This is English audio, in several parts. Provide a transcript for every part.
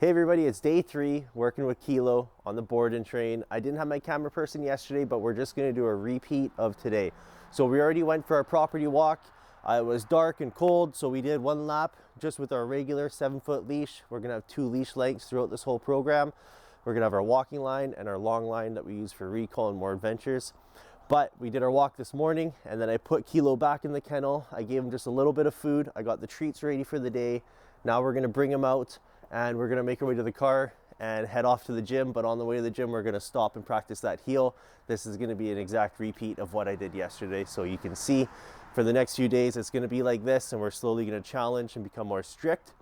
Hey everybody, it's day 3 working with Kilo on the board and train. I didn't have my camera person yesterday, but we're just going to do a repeat of today. So we already went for our property walk. It was dark and cold, so we did 1 lap just with our regular 7-foot leash. We're going to have 2 leash lengths throughout this whole program. We're going to have our walking line and our long line that we use for recall and more adventures. But we did our walk this morning, and then I put Kilo back in the kennel. I gave him just a little bit of food. I got the treats ready for the day. Now we're going to bring him out and we're going to make our way to the car and head off to the gym. But on the way to the gym, we're going to stop and practice that heel. This is going to be an exact repeat of what I did yesterday. So you can see for the next few days, it's going to be like this, and we're slowly going to challenge and become more strict.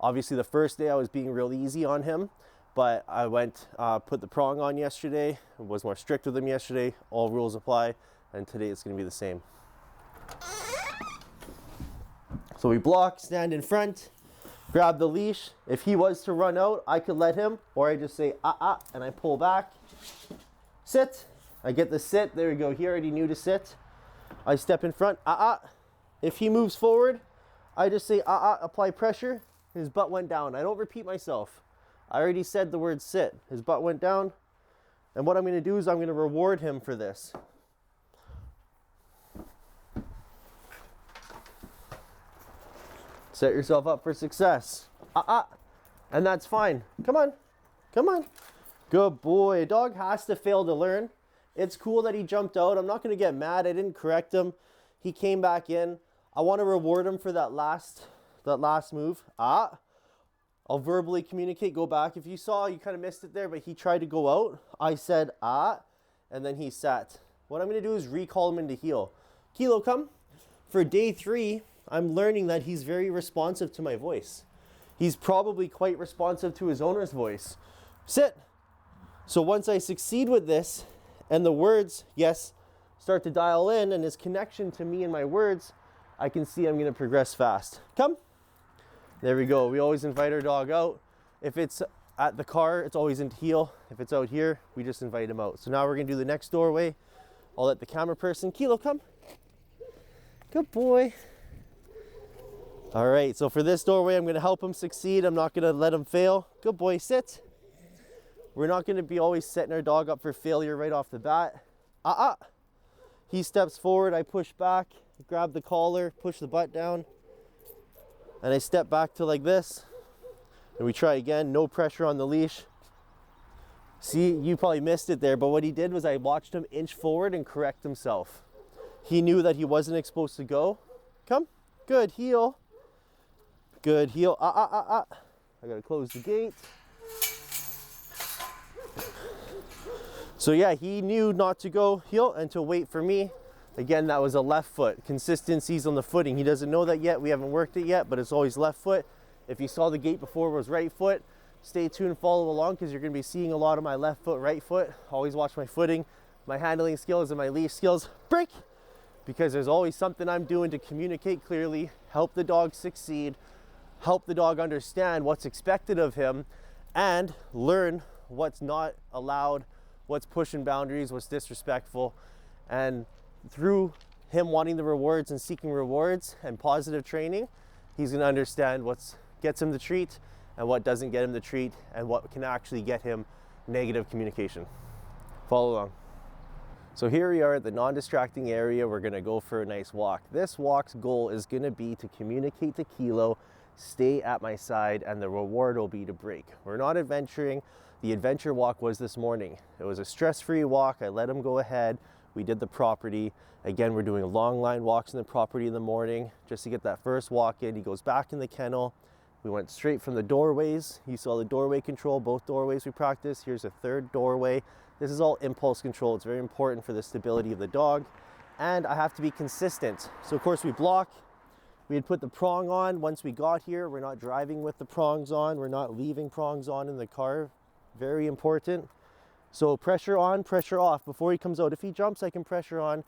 Obviously, the first day I was being real easy on him, but I went, put the prong on yesterday, was more strict with him yesterday. All rules apply, and today it's going to be the same. So we block, stand in front, grab the leash. If he was to run out, I could let him, or I just say, and I pull back. Sit. I get the sit. There we go. He already knew to sit. I step in front. If he moves forward, I just say, apply pressure. His butt went down. I don't repeat myself. I already said the word sit. His butt went down. And what I'm going to do is I'm going to reward him for this. Set yourself up for success. And that's fine. Come on. Come on. Good boy. A dog has to fail to learn. It's cool that he jumped out. I'm not going to get mad. I didn't correct him. He came back in. I want to reward him for that last move. I'll verbally communicate. Go back. If you saw, you kind of missed it there, but he tried to go out. I said, and then he sat. What I'm going to do is recall him into heel. Kilo, come. For day 3, I'm learning that he's very responsive to my voice. He's probably quite responsive to his owner's voice. Sit. So once I succeed with this and the words, yes, start to dial in, and his connection to me and my words, I can see I'm going to progress fast. Come. There we go. We always invite our dog out. If it's at the car, it's always into heel. If it's out here, we just invite him out. So now we're going to do the next doorway. I'll let the camera person, Kilo, come. Good boy. All right, so for this doorway, I'm going to help him succeed. I'm not going to let him fail. Good boy, sit. We're not going to be always setting our dog up for failure right off the bat. He steps forward, I push back, grab the collar, push the butt down, and I step back to like this. And we try again, no pressure on the leash. See, you probably missed it there, but what he did was I watched him inch forward and correct himself. He knew that he wasn't supposed to go. Come, good, heel. Good, heel, I gotta close the gate. So yeah, he knew not to go heel and to wait for me. Again, that was a left foot. Consistency's on the footing. He doesn't know that yet. We haven't worked it yet, but it's always left foot. If you saw the gate before it was right foot, stay tuned, follow along, because you're gonna be seeing a lot of my left foot, right foot. Always watch my footing, my handling skills, and my leash skills. Break! Because there's always something I'm doing to communicate clearly, help the dog succeed, help the dog understand what's expected of him, and learn what's not allowed, what's pushing boundaries, what's disrespectful. And through him wanting the rewards and seeking rewards and positive training, he's going to understand what gets him the treat and what doesn't get him the treat, and what can actually get him negative communication. Follow along. So here we are at the non-distracting area. We're going to go for a nice walk. This walk's goal is going to be to communicate to Kilo, stay at my side, and the reward will be to break. We're not adventuring. The adventure walk was this morning. It was a stress-free walk. I let him go ahead. We did the property. Again, we're doing long line walks in the property in the morning just to get that first walk in. He goes back in the kennel. We went straight from the doorways. You saw the doorway control, both doorways we practiced. Here's a third doorway. This is all impulse control. It's very important for the stability of the dog. And I have to be consistent. So of course we block. We had put the prong on. Once we got here, we're not driving with the prongs on. We're not leaving prongs on in the car. Very important. So pressure on, pressure off before he comes out. If he jumps, I can pressure on.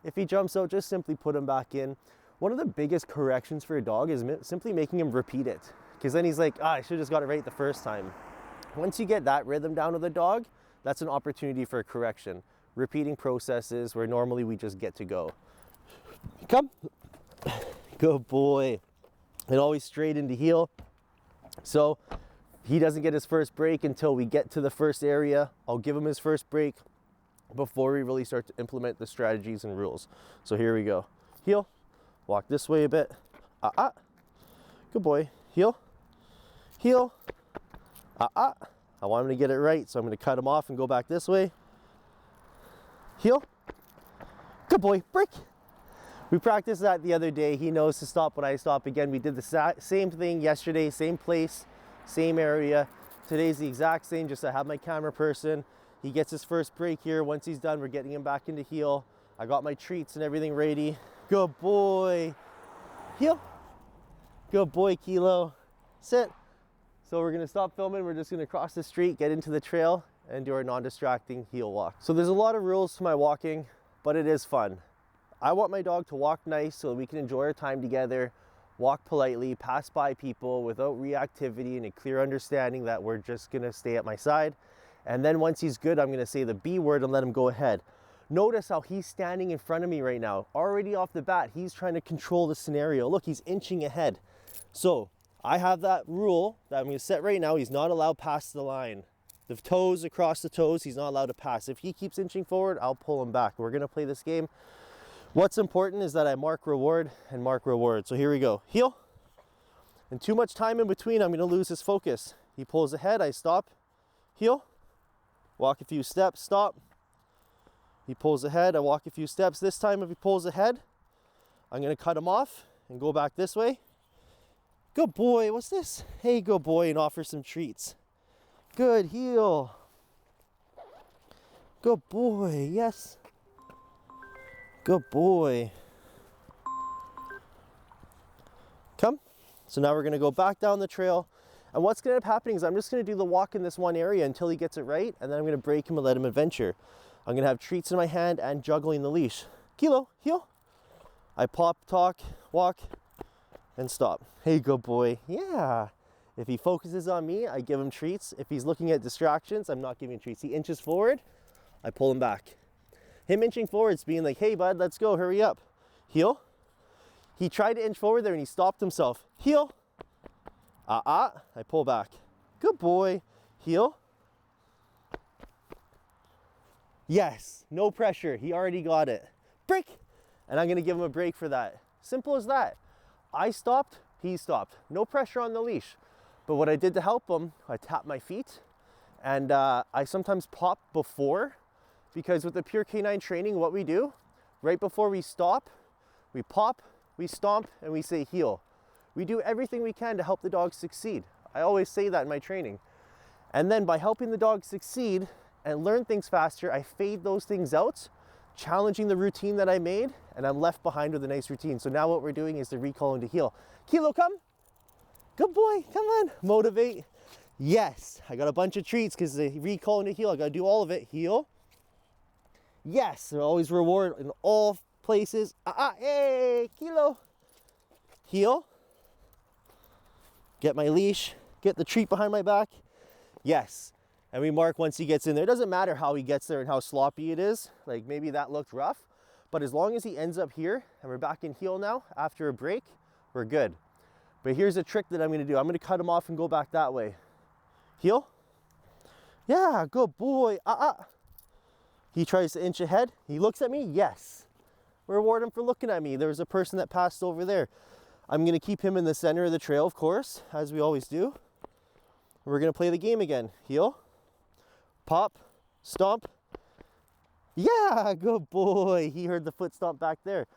If he jumps out, just simply put him back in. One of the biggest corrections for a dog is simply making him repeat it. Because then he's like, I should have just got it right the first time. Once you get that rhythm down with the dog, that's an opportunity for a correction. Repeating processes where normally we just get to go. Come. Good boy. And always straight into heel. So He doesn't get his first break until we get to the first area. I'll give him his first break before we really start to implement the strategies and rules. So here we go. Heel, walk this way a bit. Good boy. Heel, heel, I want him to get it right, so I'm going to cut him off and go back this way. Heel, good boy, break. We practiced that the other day. He knows to stop when I stop. Again, we did the same thing yesterday, same place, same area. Today's the exact same, just I have my camera person. He gets his first break here. Once he's done, we're getting him back into heel. I got my treats and everything ready. Good boy. Heel. Good boy, Kilo. Sit. So we're gonna stop filming. We're just gonna cross the street, get into the trail, and do our non-distracting heel walk. So there's a lot of rules to my walking, but it is fun. I want my dog to walk nice so we can enjoy our time together, walk politely, pass by people without reactivity and a clear understanding that we're just gonna stay at my side. And then once he's good, I'm gonna say the B word and let him go ahead. Notice how he's standing in front of me right now. Already off the bat, he's trying to control the scenario. Look, he's inching ahead. So I have that rule that I'm gonna set right now. He's not allowed past the line. The toes across the toes, he's not allowed to pass. If he keeps inching forward, I'll pull him back. We're gonna play this game. What's important is that I mark reward and mark reward. So here we go. Heel. And too much time in between, I'm gonna lose his focus. He pulls ahead, I stop. Heel. Walk a few steps, stop. He pulls ahead, I walk a few steps. This time if he pulls ahead, I'm gonna cut him off and go back this way. Good boy, what's this? Hey, good boy, and offer some treats. Good, heel. Good boy, yes. Good boy. Come. So now we're gonna go back down the trail. And what's gonna end up happening is I'm just gonna do the walk in this one area until he gets it right, and then I'm gonna break him and let him adventure. I'm gonna have treats in my hand and juggling the leash. Kilo, heel. I pop, talk, walk, and stop. Hey, good boy. Yeah. If he focuses on me, I give him treats. If he's looking at distractions, I'm not giving treats. He inches forward, I pull him back. Him inching forward is being like, hey bud, let's go, hurry up. Heel. He tried to inch forward there and he stopped himself. Heel. I pull back. Good boy. Heel. Yes, no pressure. He already got it. Break. And I'm gonna give him a break for that. Simple as that. I stopped, he stopped. No pressure on the leash. But what I did to help him, I tapped my feet, and I sometimes pop before, because with the Pure Canine training, what we do, right before we stop, we pop, we stomp, and we say heel. We do everything we can to help the dog succeed. I always say that in my training. And then by helping the dog succeed and learn things faster, I fade those things out, challenging the routine that I made, and I'm left behind with a nice routine. So now what we're doing is the recall into heel. Kilo, come. Good boy, come on. Motivate. Yes, I got a bunch of treats because the recall into heel, I gotta do all of it. Heel. Yes, there always reward in all places. Hey, Kilo. Heel. Get my leash, get the treat behind my back. Yes. And we mark once he gets in there. It doesn't matter how he gets there and how sloppy it is. Like maybe that looked rough, but as long as he ends up here and we're back in heel now after a break, we're good. But here's a trick that I'm gonna do. I'm gonna cut him off and go back that way. Heel. Yeah, good boy. He tries to inch ahead. He looks at me, yes. Reward him for looking at me. There's a person that passed over there. I'm gonna keep him in the center of the trail, of course, as we always do. We're gonna play the game again. Heel, pop, stomp. Yeah, good boy. He heard the foot stomp back there.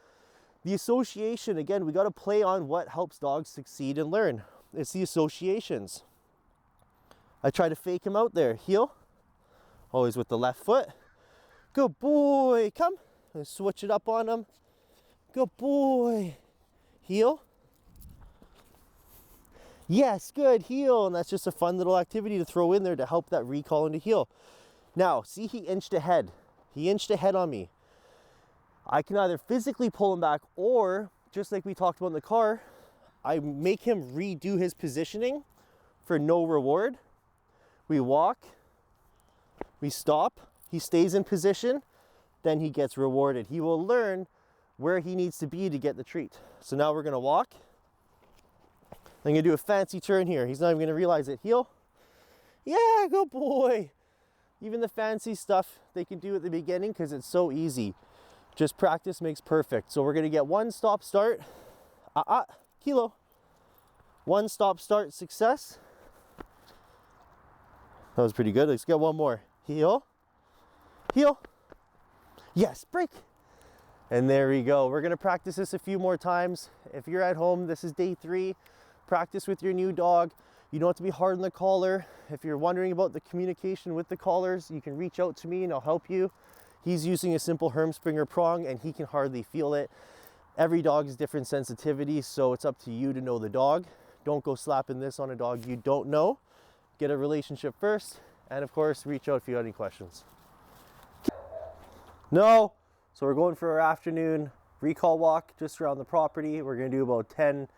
The association, again, we gotta play on what helps dogs succeed and learn. It's the associations. I try to fake him out there. Heel, always with the left foot. Good boy, come. And switch it up on him. Good boy. Heel. Yes, good, heel. And that's just a fun little activity to throw in there to help that recall into heel. Now, see, he inched ahead. He inched ahead on me. I can either physically pull him back or, just like we talked about in the car, I make him redo his positioning for no reward. We walk, we stop, he stays in position, then he gets rewarded. He will learn where he needs to be to get the treat. So now we're gonna walk. I'm gonna do a fancy turn here. He's not even gonna realize it. Heel. Yeah, good boy. Even the fancy stuff they can do at the beginning because it's so easy. Just practice makes perfect. So we're gonna get one stop start. Kilo. One stop start success. That was pretty good. Let's get one more. Heel. Heel. Yes, break. And there we go. We're gonna practice this a few more times. If you're at home, this is day 3. Practice with your new dog. You don't have to be hard on the collar. If you're wondering about the communication with the collars, you can reach out to me and I'll help you. He's using a simple Hermspringer prong and he can hardly feel it. Every dog is different sensitivity, so it's up to you to know the dog. Don't go slapping this on a dog you don't know. Get a relationship first, and of course, reach out if you have any questions. No. So we're going for our afternoon recall walk just around the property. We're gonna do about 10,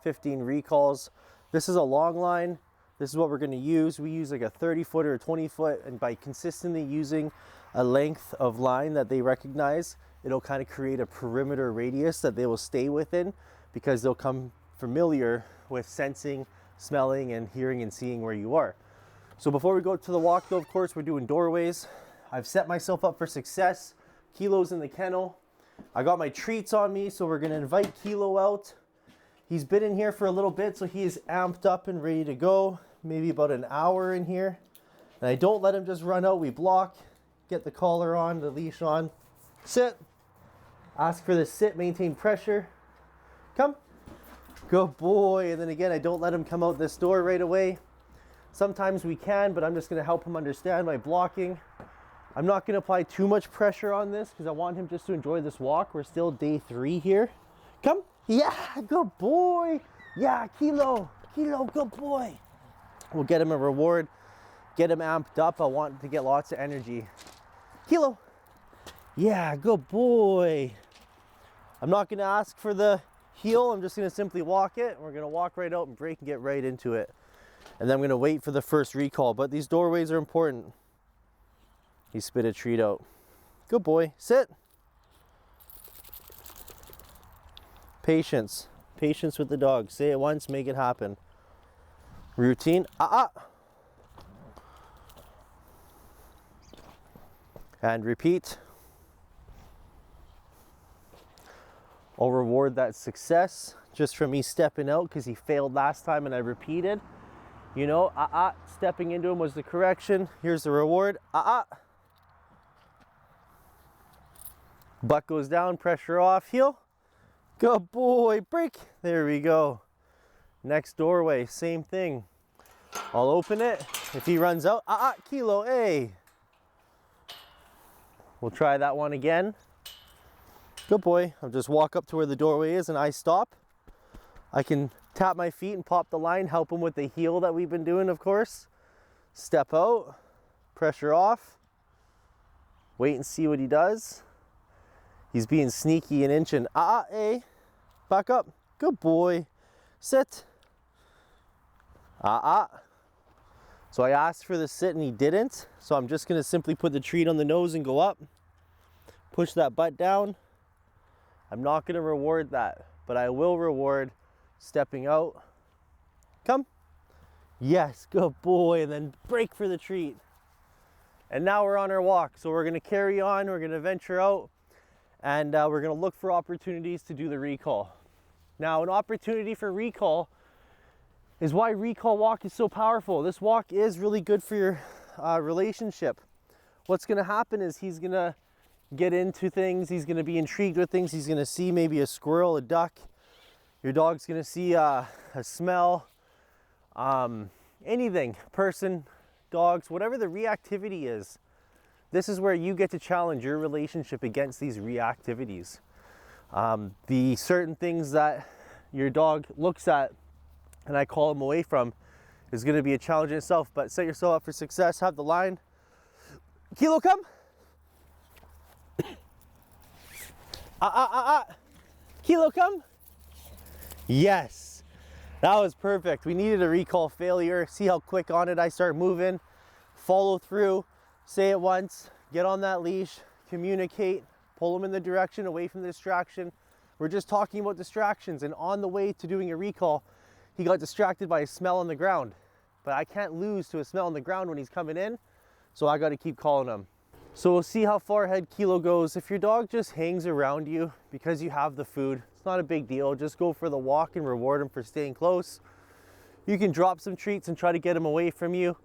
15 recalls. This is a long line. This is what we're gonna use. We use like a 30-foot or a 20-foot, and by consistently using a length of line that they recognize, it'll kind of create a perimeter radius that they will stay within because they'll come familiar with sensing, smelling, and hearing and seeing where you are. So before we go to the walk though, of course, we're doing doorways. I've set myself up for success. Kilo's in the kennel. I got my treats on me, so we're gonna invite Kilo out. He's been in here for a little bit, so he is amped up and ready to go. Maybe about an hour in here. And I don't let him just run out. We block, get the collar on, the leash on. Sit. Ask for the sit, maintain pressure. Come. Good boy. And then again, I don't let him come out this door right away. Sometimes we can, but I'm just gonna help him understand by blocking. I'm not gonna apply too much pressure on this because I want him just to enjoy this walk. We're still day 3 here. Come. Yeah, good boy. Yeah, Kilo, good boy. We'll get him a reward, get him amped up. I want to get lots of energy. Kilo. Yeah, good boy. I'm not gonna ask for the heel. I'm just gonna simply walk it. We're gonna walk right out and break and get right into it. And then I'm gonna wait for the first recall, but these doorways are important. He spit a treat out. Good boy, sit. Patience, patience with the dog. Say it once, make it happen. Routine, And repeat. I'll reward that success just from me stepping out because he failed last time and I repeated. You know, stepping into him was the correction. Here's the reward, Butt goes down, pressure off, heel. Good boy, break. There we go. Next doorway, same thing. I'll open it. If he runs out, Kilo, hey. We'll try that one again. Good boy. I'll just walk up to where the doorway is and I stop. I can tap my feet and pop the line, help him with the heel that we've been doing, of course. Step out, pressure off. Wait and see what he does. He's being sneaky and inching. Hey. Back up. Good boy. Sit. So I asked for the sit and he didn't. So I'm just gonna simply put the treat on the nose and go up. Push that butt down. I'm not gonna reward that, but I will reward stepping out. Come. Yes, good boy. And then break for the treat. And now we're on our walk. So we're gonna carry on, we're gonna venture out, and we're gonna look for opportunities to do the recall. Now, an opportunity for recall is why recall walk is so powerful. This walk is really good for your relationship. What's gonna happen is he's gonna get into things, he's gonna be intrigued with things, he's gonna see maybe a squirrel, a duck, your dog's gonna see a smell, anything, person, dogs, whatever the reactivity is. This is where you get to challenge your relationship against these reactivities. The certain things that your dog looks at and I call him away from is going to be a challenge in itself, but set yourself up for success. Have the line. Kilo, come. Kilo, come. Yes, that was perfect. We needed a recall failure. See how quick on it I start moving. Follow through. Say it once. Get on that leash. Communicate. Pull him in the direction away from the distraction. We're just talking about distractions, and on the way to doing a recall, he got distracted by a smell on the ground. but I can't lose to a smell on the ground when he's coming in, so I got to keep calling him. So we'll see how far ahead Kilo goes. If your dog just hangs around you because you have the food, it's not a big deal. Just go for the walk and reward him for staying close. You can drop some treats and try to get him away from you.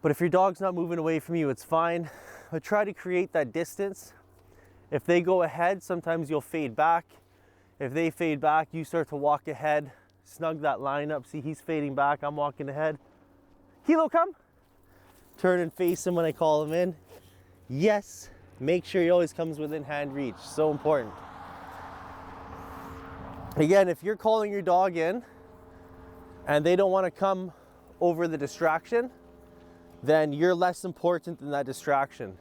But if your dog's not moving away from you, it's fine. But try to create that distance. If they go ahead, sometimes you'll fade back. If they fade back, you start to walk ahead. Snug that line up. See, he's fading back, I'm walking ahead. Kilo, come. Turn and face him when I call him in. Yes, make sure he always comes within hand reach. So important. Again, if you're calling your dog in and they don't want to come over the distraction, then you're less important than that distraction.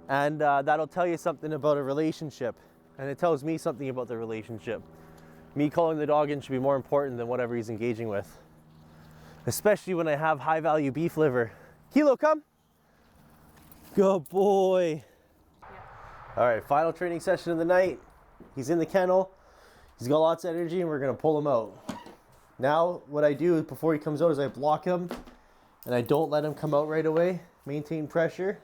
And that'll tell you something about a relationship. And it tells me something about the relationship. Me calling the dog in should be more important than whatever he's engaging with. Especially when I have high value beef liver. Kilo, come. Good boy. Yeah. All right, final training session of the night. He's in the kennel. He's got lots of energy and we're gonna pull him out. Now, what I do before he comes out is I block him and I don't let him come out right away. Maintain pressure.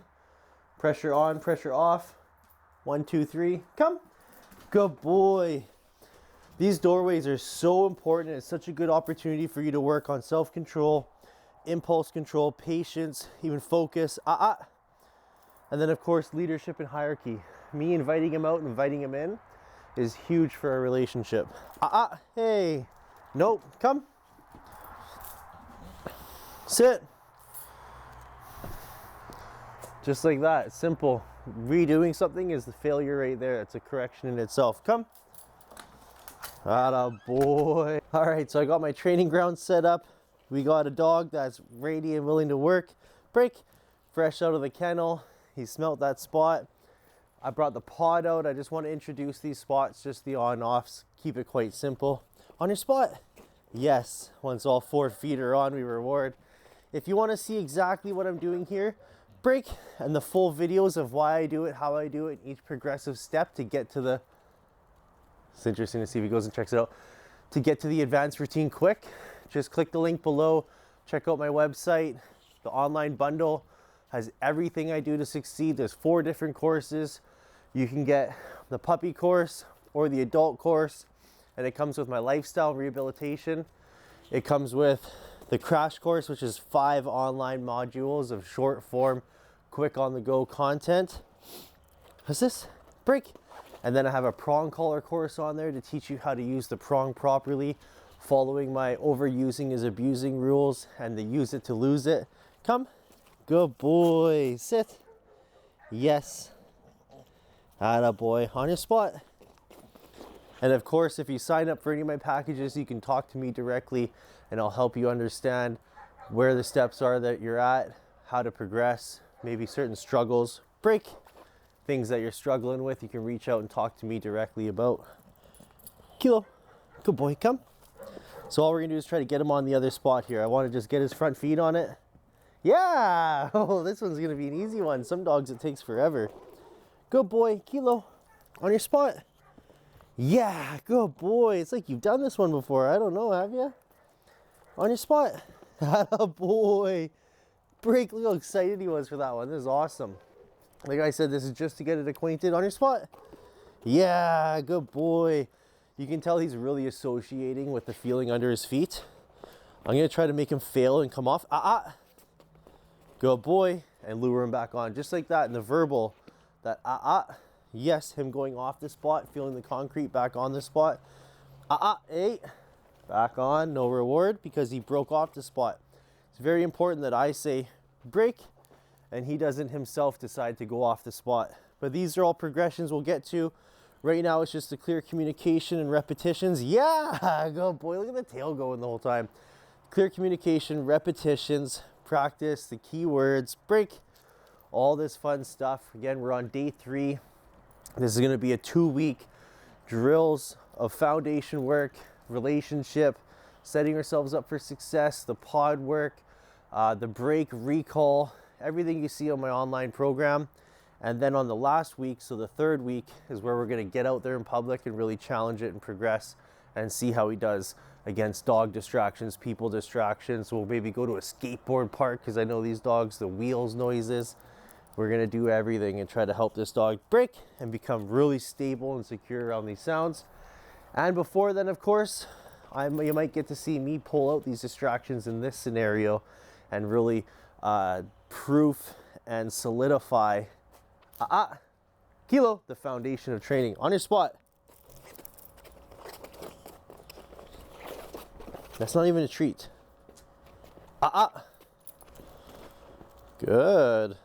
Pressure on, pressure off. 1, 2, 3, come. Good boy. These doorways are so important. It's such a good opportunity for you to work on self-control, impulse control, patience, even focus. And then of course, leadership and hierarchy. Me inviting him out and inviting him in is huge for our relationship. Hey, nope, come. Sit. Just like that, it's simple. Redoing something is the failure right there. It's a correction in itself. Come. Atta boy. All right, so I got my training ground set up. We got a dog that's ready and willing to work. Break, fresh out of the kennel. He smelt that spot. I brought the pod out. I just want to introduce these spots, just the on-offs. Keep it quite simple. On your spot. Yes, once all 4 feet are on, we reward. If you want to see exactly what I'm doing here, break, and the full videos of why I do it, how I do it, each progressive step to get to the, it's interesting to see if he goes and checks it out, to get to the advanced routine quick, just click the link below, check out my website. The online bundle has everything I do to succeed. There's 4 different courses. You can get the puppy course or the adult course, and it comes with my lifestyle rehabilitation. It comes with the crash course, which is 5 online modules of short form, quick on the go content. What's this? Break. And then I have a prong collar course on there to teach you how to use the prong properly, following my overusing is abusing rules and the use it to lose it. Come. Good boy. Sit. Yes. Atta boy. On your spot. And of course, if you sign up for any of my packages, you can talk to me directly and I'll help you understand where the steps are that you're at, how to progress, maybe certain struggles, break, things that you're struggling with. You can reach out and talk to me directly about. Kilo, good boy, come. So all we're gonna do is try to get him on the other spot here. I wanna just get his front feet on it. Yeah, oh, this one's gonna be an easy one. Some dogs it takes forever. Good boy, Kilo, on your spot. Yeah, good boy. It's like you've done this one before. I don't know, have you? On your spot. Atta boy. Break, look how excited he was for that one. This is awesome. Like I said, this is just to get it acquainted. On your spot. Yeah, good boy. You can tell he's really associating with the feeling under his feet. I'm gonna try to make him fail and come off. Good boy. And lure him back on. Just like that in the verbal. That yes, him going off the spot, feeling the concrete back on the spot. Hey. Back on, no reward because he broke off the spot. It's very important that I say break and he doesn't himself decide to go off the spot. But these are all progressions we'll get to. Right now it's just the clear communication and repetitions. Yeah, good boy, look at the tail going the whole time. Clear communication, repetitions, practice, the key words, break, all this fun stuff. Again, we're on day 3. This is gonna be a 2-week drills of foundation work, relationship, setting ourselves up for success, the pod work, the break, recall, everything you see on my online program. And then on the last week, so the 3rd week, is where we're gonna get out there in public and really challenge it and progress and see how he does. against dog distractions, people distractions. We'll maybe go to a skateboard park because I know these dogs, the wheels noises. We're gonna do everything and try to help this dog break and become really stable and secure around these sounds. And before then, of course, you might get to see me pull out these distractions in this scenario and really proof and solidify Kilo, the foundation of training. On your spot. That's not even a treat. Good.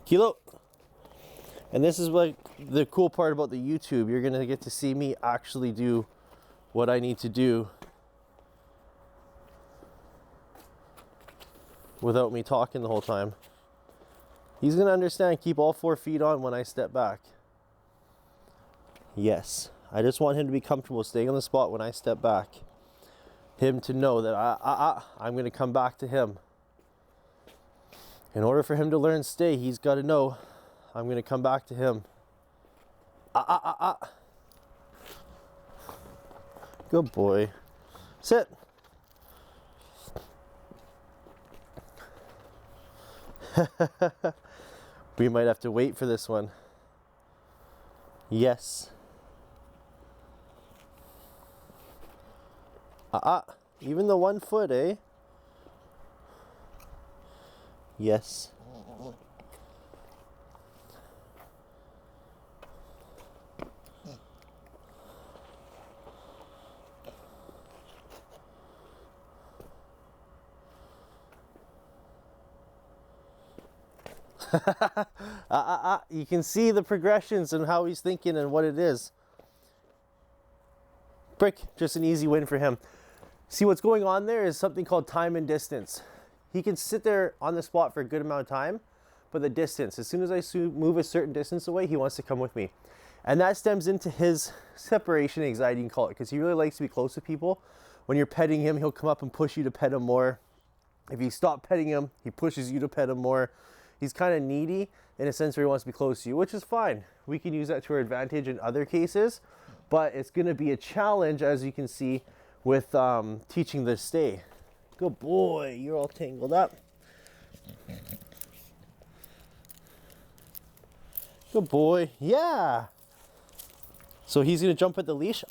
Kilo. And this is like the cool part about the YouTube. You're gonna get to see me actually do what I need to do without me talking the whole time. He's gonna understand, keep all 4 feet on when I step back. Yes, I just want him to be comfortable staying on the spot when I step back. Him to know that I'm gonna come back to him. In order for him to learn stay, he's gotta know I'm gonna come back to him. Good boy. Sit. We might have to wait for this one. Yes. Even the 1 foot, eh? Yes. You can see the progressions and how he's thinking and what it is. Brick, just an easy win for him. See, what's going on there is something called time and distance. He can sit there on the spot for a good amount of time, but the distance, as soon as I move a certain distance away, he wants to come with me. And that stems into his separation anxiety, you can call it, because he really likes to be close to people. When you're petting him, he'll come up and push you to pet him more. If you stop petting him, he pushes you to pet him more. He's kind of needy in a sense where he wants to be close to you, which is fine. We can use that to our advantage in other cases, but it's going to be a challenge, as you can see, with teaching the stay. Good boy, you're all tangled up. Good boy, yeah. So he's going to jump at the leash.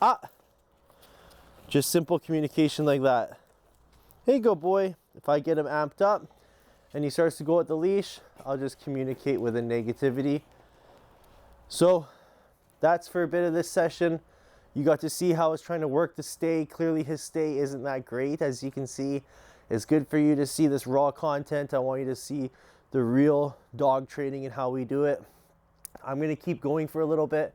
Just simple communication like that. Hey, good boy. If I get him amped up and he starts to go at the leash, I'll just communicate with a negativity. So that's for a bit of this session. You got to see how I was trying to work the stay. Clearly his stay isn't that great, as you can see. It's good for you to see this raw content. I want you to see the real dog training and how we do it. I'm going to keep going for a little bit.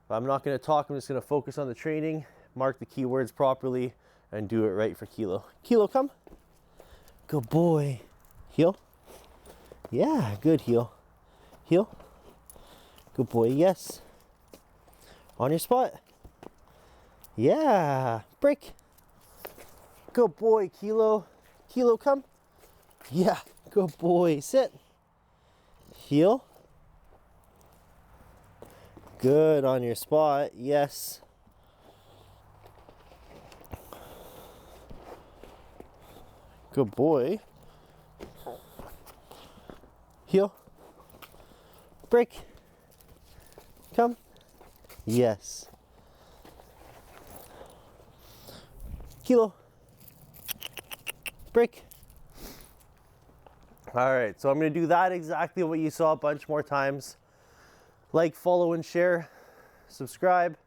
I'm not going to talk. I'm just going to focus on the training, mark the keywords properly, and do it right for Kilo. Kilo, come. Good boy. Heel. Yeah, good, heel. Heel. Good boy, yes. On your spot. Yeah, break. Good boy, Kilo. Kilo, come. Yeah, good boy, sit. Heel. Good, on your spot, yes. Good boy. Heel. Break. Come. Yes. Kilo. Break. All right, so I'm going to do that exactly what you saw a bunch more times. Like, follow, and share. Subscribe.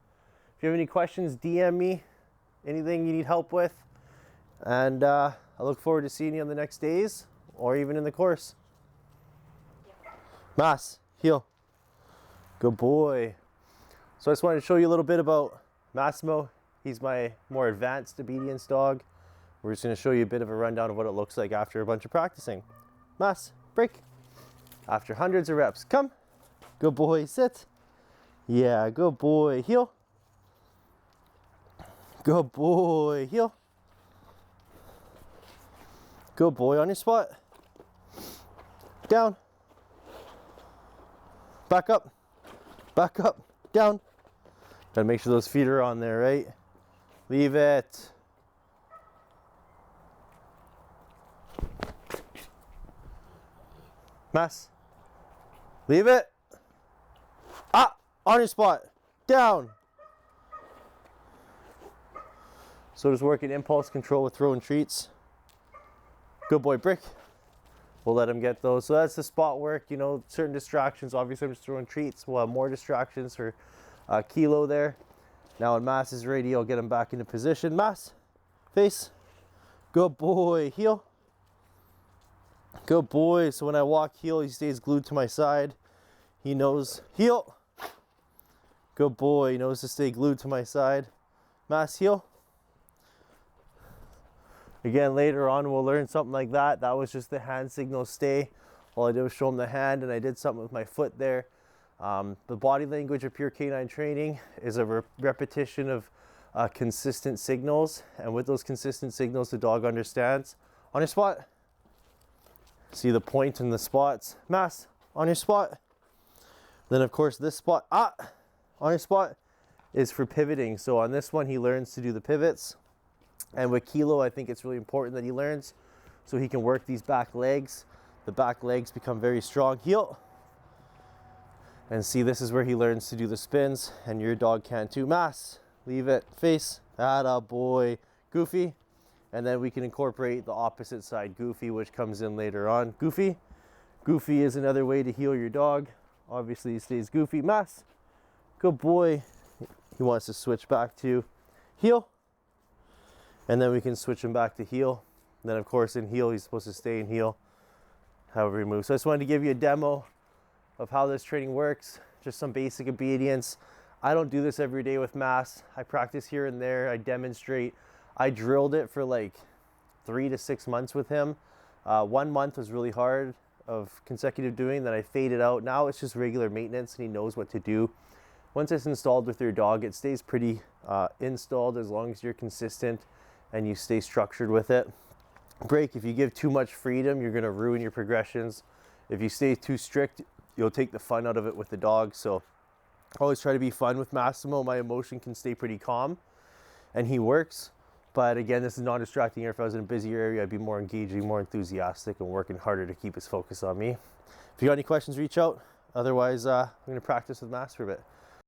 If you have any questions, DM me. Anything you need help with. And I look forward to seeing you on the next days or even in the course. Mas, heel. Good boy. So I just wanted to show you a little bit about Massimo. He's my more advanced obedience dog. We're just going to show you a bit of a rundown of what it looks like after a bunch of practicing. Mas, break. After hundreds of reps, come. Good boy, sit. Yeah, good boy, heel. Good boy. Heel. Good boy. On your spot. Down. Back up. Back up. Down. Gotta make sure those feet are on there, right? Leave it. Mass. Leave it. Ah, on your spot. Down. So just working impulse control with throwing treats. Good boy, Brick. We'll let him get those. So that's the spot work, you know, certain distractions. Obviously, I'm just throwing treats. We'll have more distractions for Kilo there. Now when Mass is ready, I'll get him back into position. Mass, face. Good boy, heel. Good boy. So when I walk heel, he stays glued to my side. He knows, heel. Good boy, he knows to stay glued to my side. Mass, heel. Again, later on, we'll learn something like that. That was just the hand signal stay. All I did was show him the hand, and I did something with my foot there. The body language of Pure Canine training is a repetition of consistent signals. And with those consistent signals, the dog understands. On your spot. See the point and the spots. Mass, on your spot. Then, of course, this spot, on your spot, is for pivoting. So on this one, he learns to do the pivots. And with Kilo, I think it's really important that he learns so he can work these back legs. The back legs become very strong. Heel. And see, this is where he learns to do the spins, and your dog can too. Mass, leave it, face, atta boy, Goofy. And then we can incorporate the opposite side, Goofy, which comes in later on. Goofy. Goofy is another way to heel your dog. Obviously, he stays Goofy. Mass, good boy. He wants to switch back to heel. And then we can switch him back to heel. And then, of course, in heel, he's supposed to stay in heel, however he moves. So I just wanted to give you a demo of how this training works, just some basic obedience. I don't do this every day with Mass. I practice here and there. I demonstrate. I drilled it for like 3 to 6 months with him. 1 month was really hard of consecutive doing, then I faded out. Now it's just regular maintenance, and he knows what to do. Once it's installed with your dog, it stays pretty installed as long as you're consistent and you stay structured with it. Break, if you give too much freedom, you're gonna ruin your progressions. If you stay too strict, you'll take the fun out of it with the dog. So always try to be fun with Massimo. My emotion can stay pretty calm, and he works. But again, this is non-distracting here. If I was in a busier area, I'd be more engaging, more enthusiastic, and working harder to keep his focus on me. If you got any questions, reach out. Otherwise, I'm gonna practice with Mass for a bit.